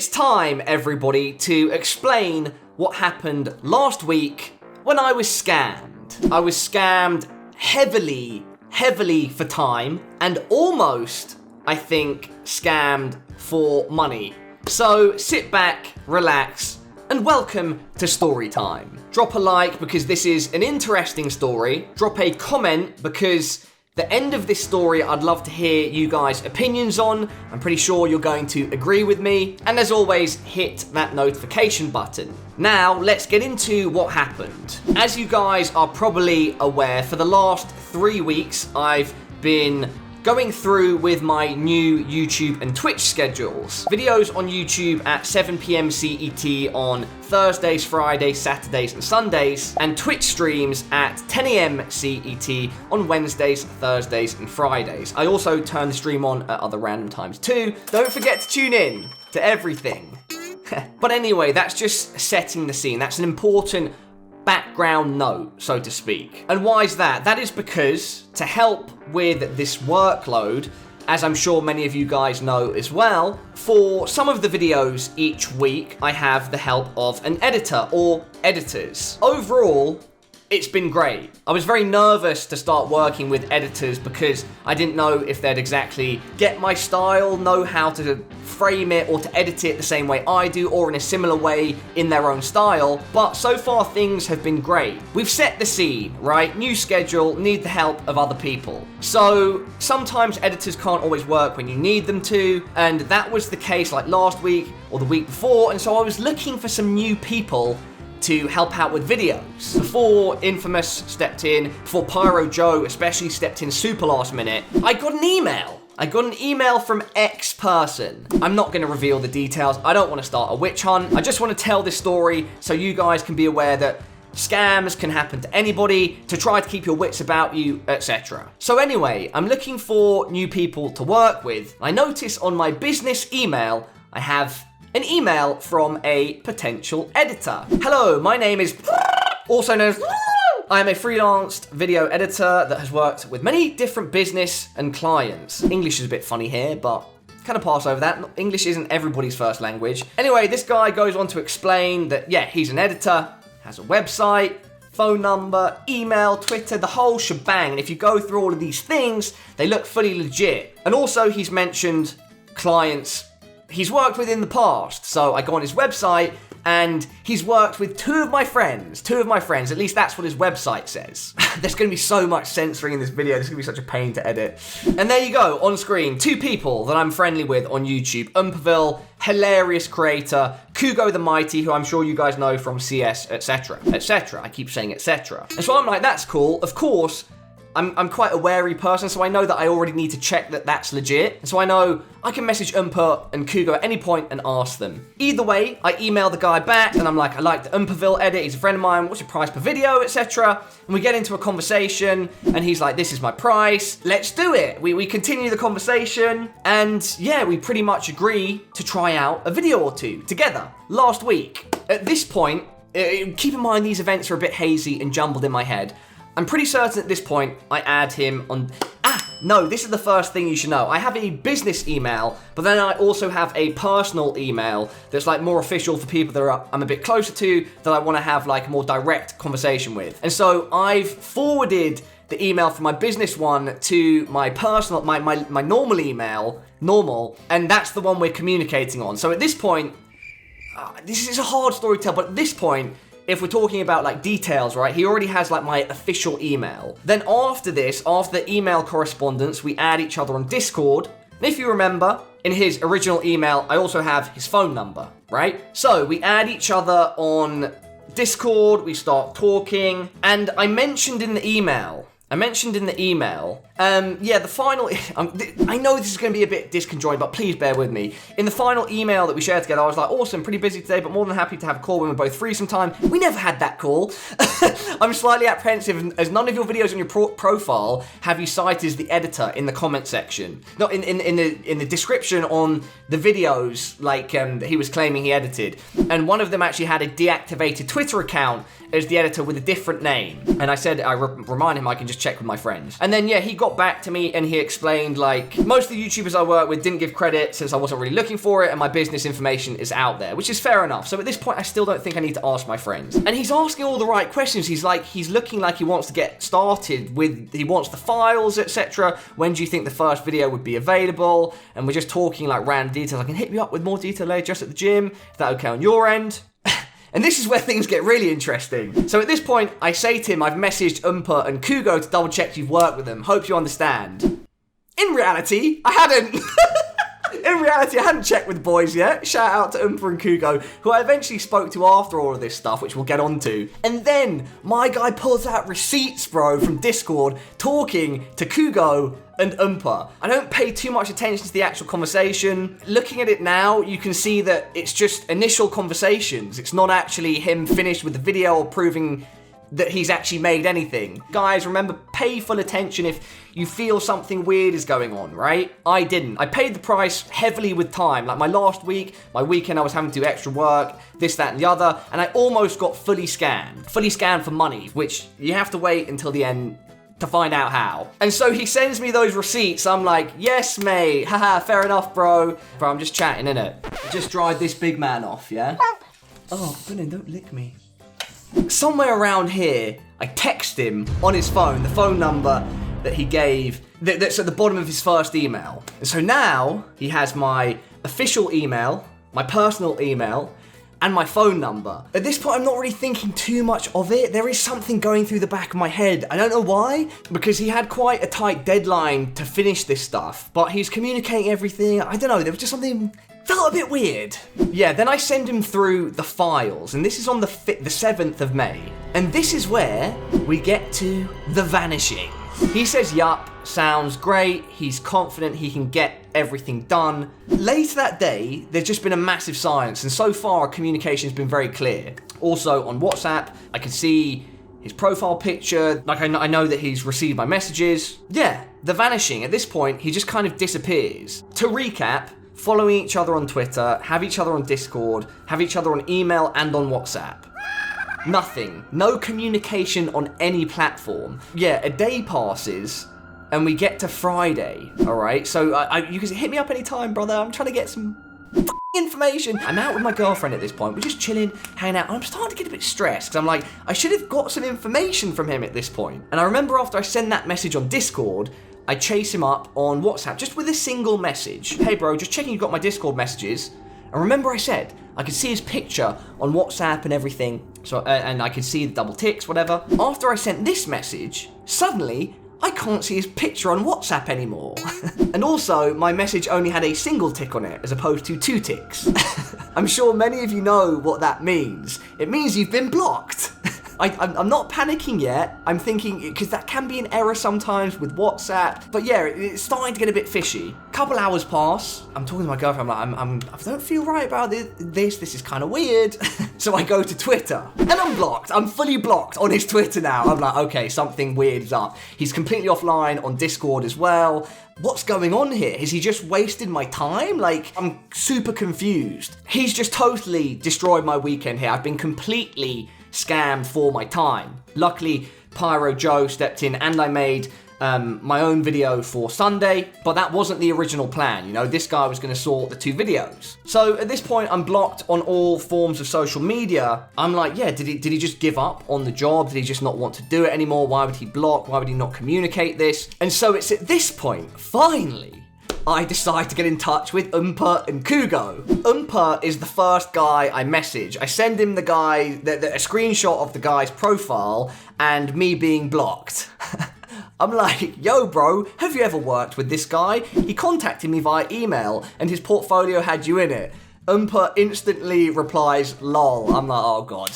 It's time, everybody, to explain what happened last week when I was scammed. I was scammed heavily for time and almost, I think, scammed for money. So sit back, relax, and welcome to story time. Drop a like because this is an interesting story. Drop a comment because the end of this story I'd love to hear you guys' opinions on. I'm pretty sure you're going to agree with me. And as always, hit that notification button. Now, let's get into what happened. As you guys are probably aware, for the last 3 weeks, I've been going through with my new YouTube and Twitch schedules. Videos on YouTube at 7 p.m. CET on Thursdays, Fridays, Saturdays, and Sundays, and Twitch streams at 10 a.m. CET on Wednesdays, Thursdays, and Fridays. I also turn the stream on at other random times too. Don't forget to tune in to everything. But anyway, that's just setting the scene. That's an important background note, so to speak. And why is that? That is because to help with this workload, as I'm sure many of you guys know as well, for some of the videos each week, I have the help of an editor or editors. Overall, it's been great. I was very nervous to start working with editors because I didn't know if they'd exactly get my style, know how to frame it or to edit it the same way I do or in a similar way in their own style. But so far things have been great. We've set the scene, right? New schedule, need the help of other people. So sometimes editors can't always work when you need them to, and that was the case like last week or the week before, and so I was looking for some new people to help out with videos. Before Infamous stepped in, before Pyro Joe especially stepped in super last minute, I got an email. I got an email from X person. I'm not gonna reveal the details. I don't wanna start a witch hunt. I just wanna tell this story so you guys can be aware that scams can happen to anybody, to try to keep your wits about you, etc. So anyway, I'm looking for new people to work with. I notice on my business email, I have an email from a potential editor. Hello, my name is also known as I am a freelance video editor that has worked with many different business and clients. English is a bit funny here, but kind of pass over that. English isn't everybody's first language. Anyway, this guy goes on to explain that, yeah, he's an editor, has a website, phone number, email, Twitter, the whole shebang. And if you go through all of these things, they look fully legit. And also he's mentioned clients he's worked with in the past. So I go on his website and he's worked with two of my friends, at least that's what his website says. There's gonna be so much censoring in this video, this is gonna be such a pain to edit. And there you go, on screen, two people that I'm friendly with on YouTube. Umperville, hilarious creator, Kugo the Mighty, who I'm sure you guys know from CS, etc, etc. I keep saying etc. And so I'm like, that's cool, of course. I'm quite a wary person, so I know that I already need to check that that's legit. And so I know I can message Umper and Kugo at any point and ask them. Either way, I email the guy back and I'm like, I like the Umperville edit, he's a friend of mine, what's your price per video, etc. And we get into a conversation and he's like, this is my price, let's do it. We continue the conversation and yeah, we pretty much agree to try out a video or two together last week. At this point, keep in mind these events are a bit hazy and jumbled in my head. I'm pretty certain at this point I add him on... No, this is the first thing you should know. I have a business email, but then I also have a personal email that's like more official for people that I'm a bit closer to, that I want to have like a more direct conversation with. And so I've forwarded the email from my business one to my personal, my normal email, and that's the one we're communicating on. So at this point, this is a hard story to tell, but at this point, if we're talking about like details, right, he already has like my official email. Then after this, after the email correspondence, we add each other on Discord. And if you remember, in his original email, I also have his phone number, right? So we add each other on Discord, we start talking, and I mentioned in the email, yeah, the final, I know this is going to be a bit disconjointed, but please bear with me. In the final email that we shared together, I was like, awesome, pretty busy today, but more than happy to have a call when we're both free sometime. We never had that call. I'm slightly apprehensive, as none of your videos on your profile have you cited as the editor in the comment section. Not in the description on the videos, like, that he was claiming he edited. And one of them actually had a deactivated Twitter account, as the editor with a different name. And I said, I remind him I can just check with my friends. And then, yeah, he got back to me and he explained, like, most of the YouTubers I work with didn't give credit since I wasn't really looking for it and my business information is out there, which is fair enough. So at this point, I still don't think I need to ask my friends. And he's asking all the right questions. He's looking like he wants to get started with, he wants the files, etc. When do you think the first video would be available? And we're just talking like random details. I can hit you up with more detail later, just at the gym. Is that okay on your end? And this is where things get really interesting. So at this point, I say to him, I've messaged Umpa and Kugo to double check you've worked with them. Hope you understand. In reality, I hadn't. In reality, I hadn't checked with the boys yet. Shout out to Umpa and Kugo, who I eventually spoke to after all of this stuff, which we'll get onto. And then my guy pulls out receipts, bro, from Discord, talking to Kugo and Umpa. I don't pay too much attention to the actual conversation. Looking at it now, you can see that it's just initial conversations. It's not actually him finished with the video or proving that he's actually made anything. Guys, remember, pay full attention if you feel something weird is going on, right? I didn't. I paid the price heavily with time. Like my last week, my weekend, I was having to do extra work, this, that, and the other, and I almost got fully scammed. Fully scammed for money, which you have to wait until the end to find out how. And so he sends me those receipts. I'm like, yes, mate. Haha, fair enough, bro. Bro, I'm just chatting, innit? Just dried this big man off, yeah? Oh, Brennan, don't lick me. Somewhere around here, I text him on his phone, the phone number that he gave, that's at the bottom of his first email. And so now he has my official email, my personal email, and my phone number. At this point, I'm not really thinking too much of it. There is something going through the back of my head. I don't know why, because he had quite a tight deadline to finish this stuff, but he's communicating everything. I don't know, there was just something felt a bit weird. Yeah, then I send him through the files, and this is on the 7th of May. And this is where we get to the vanishing. He says, yup, sounds great. He's confident he can get everything done. Later that day, there's just been a massive silence, and so far, our communication's been very clear. Also, on WhatsApp, I can see his profile picture, like I know that he's received my messages. Yeah, the vanishing. At this point, he just kind of disappears. To recap, following each other on Twitter, have each other on Discord, have each other on email and on WhatsApp. Nothing. No communication on any platform. Yeah, a day passes and we get to Friday, all right? So you can hit me up anytime, brother. I'm trying to get some information. I'm out with my girlfriend at this point. We're just chilling, hanging out. And I'm starting to get a bit stressed because I'm like, I should have got some information from him at this point. And I remember after I send that message on Discord, I chase him up on WhatsApp just with a single message. Hey bro, just checking you got my Discord messages. And remember I said, I could see his picture on WhatsApp and everything. So, and I could see the double ticks, whatever. After I sent this message, suddenly, I can't see his picture on WhatsApp anymore. And also, my message only had a single tick on it, as opposed to 2 ticks. I'm sure many of you know what that means. It means you've been blocked. I'm not panicking yet. I'm thinking, because that can be an error sometimes with WhatsApp. But yeah, it's starting to get a bit fishy. Couple hours pass. I'm talking to my girlfriend. I'm like, I don't feel right about this. This is kind of weird. So I go to Twitter and I'm blocked. I'm fully blocked on his Twitter now. I'm like, okay, something weird is up. He's completely offline on Discord as well. What's going on here? Has he just wasted my time? Like, I'm super confused. He's just totally destroyed my weekend here. I've been completely scammed for my time. Luckily, Pyro Joe stepped in and I made my own video for Sunday, but that wasn't the original plan. You know, this guy was going to sort the 2 videos. So at this point, I'm blocked on all forms of social media. I'm like, yeah, did he just give up on the job? Did he just not want to do it anymore? Why would he block? Why would he not communicate this? And so it's at this point, finally, I decide to get in touch with Umpa and Kugo. Umpa is the first guy I message. I send him the guy, a screenshot of the guy's profile and me being blocked. I'm like, yo bro, have you ever worked with this guy? He contacted me via email and his portfolio had you in it. Umpa instantly replies, lol. I'm like, oh god.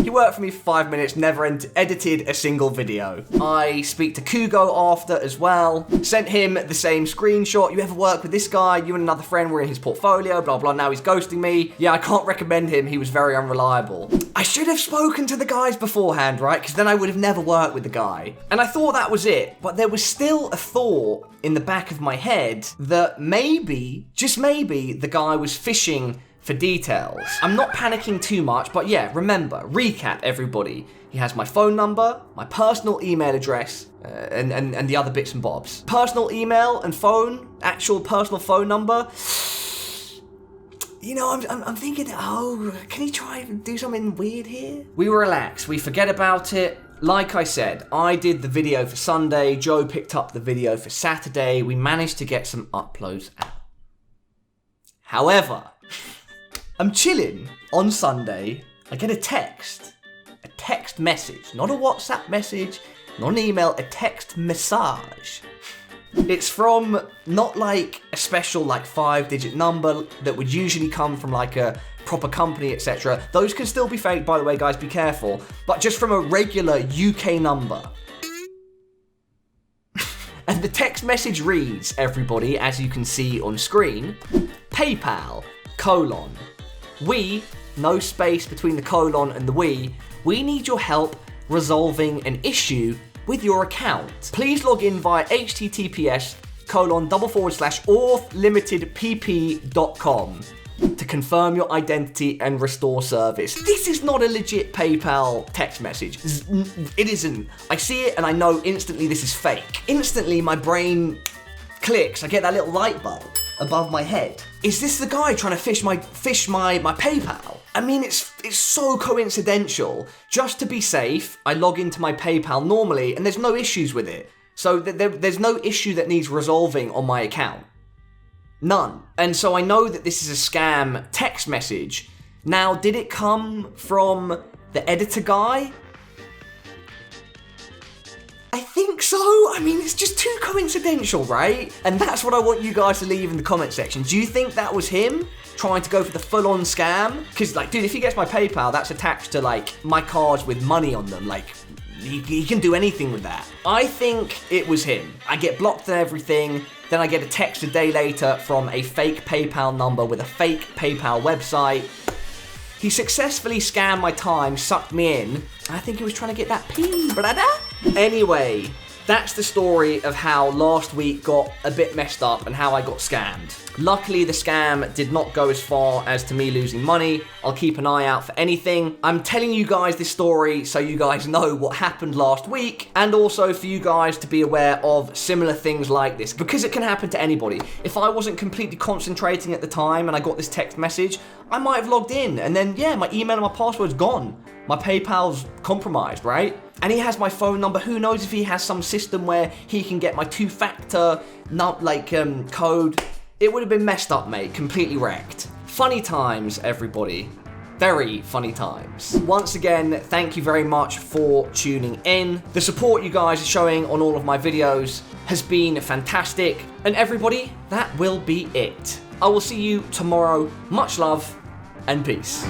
He worked for me for 5 minutes, never edited a single video. I speak to Kugo after as well. Sent him the same screenshot. You ever work with this guy? You and another friend were in his portfolio, blah, blah. Now he's ghosting me. Yeah, I can't recommend him. He was very unreliable. I should have spoken to the guys beforehand, right? Because then I would have never worked with the guy. And I thought that was it. But there was still a thought in the back of my head that maybe, just maybe, the guy was fishing for details. I'm not panicking too much, but yeah, remember, recap everybody. He has my phone number, my personal email address, and the other bits and bobs. Personal email and phone, actual personal phone number. You know, I'm thinking, oh, can he try and do something weird here? We relax, we forget about it. Like I said, I did the video for Sunday, Joe picked up the video for Saturday, we managed to get some uploads out. However, I'm chilling on Sunday, I get a text message, not a WhatsApp message, not an email, a text message. It's from not like a special like 5-digit number that would usually come from like a proper company, etc. Those can still be fake, by the way, guys, be careful. But just from a regular UK number. And the text message reads, everybody, as you can see on screen, PayPal, : we, no space between the colon and the we need your help resolving an issue with your account. Please log in via https://authlimitedpp.com to confirm your identity and restore service. This is not a legit PayPal text message. It isn't. I see it and I know instantly this is fake. Instantly my brain clicks. I get that little light bulb above my head. Is this the guy trying to fish my PayPal? I mean, it's so coincidental. Just to be safe, I log into my PayPal normally and there's no issues with it. So there's no issue that needs resolving on my account. None. And so I know that this is a scam text message. Now, did it come from the editor guy? I think so. I mean, it's just too coincidental, right? And that's what I want you guys to leave in the comment section. Do you think that was him trying to go for the full-on scam? Because, like, dude, if he gets my PayPal, that's attached to, like, my cards with money on them. Like, he can do anything with that. I think it was him. I get blocked and everything. Then I get a text a day later from a fake PayPal number with a fake PayPal website. He successfully scammed my time, sucked me in. I think he was trying to get that P, brother. Anyway, that's the story of how last week got a bit messed up and how I got scammed. Luckily, the scam did not go as far as to me losing money. I'll keep an eye out for anything. I'm telling you guys this story so you guys know what happened last week, and also for you guys to be aware of similar things like this, because it can happen to anybody. If I wasn't completely concentrating at the time and I got this text message, I might have logged in and then, yeah, my email and my password's gone. My PayPal's compromised, right? And he has my phone number. Who knows if he has some system where he can get my two-factor code. It would have been messed up, mate. Completely wrecked. Funny times, everybody. Very funny times. Once again, thank you very much for tuning in. The support you guys are showing on all of my videos has been fantastic. And everybody, that will be it. I will see you tomorrow. Much love and peace.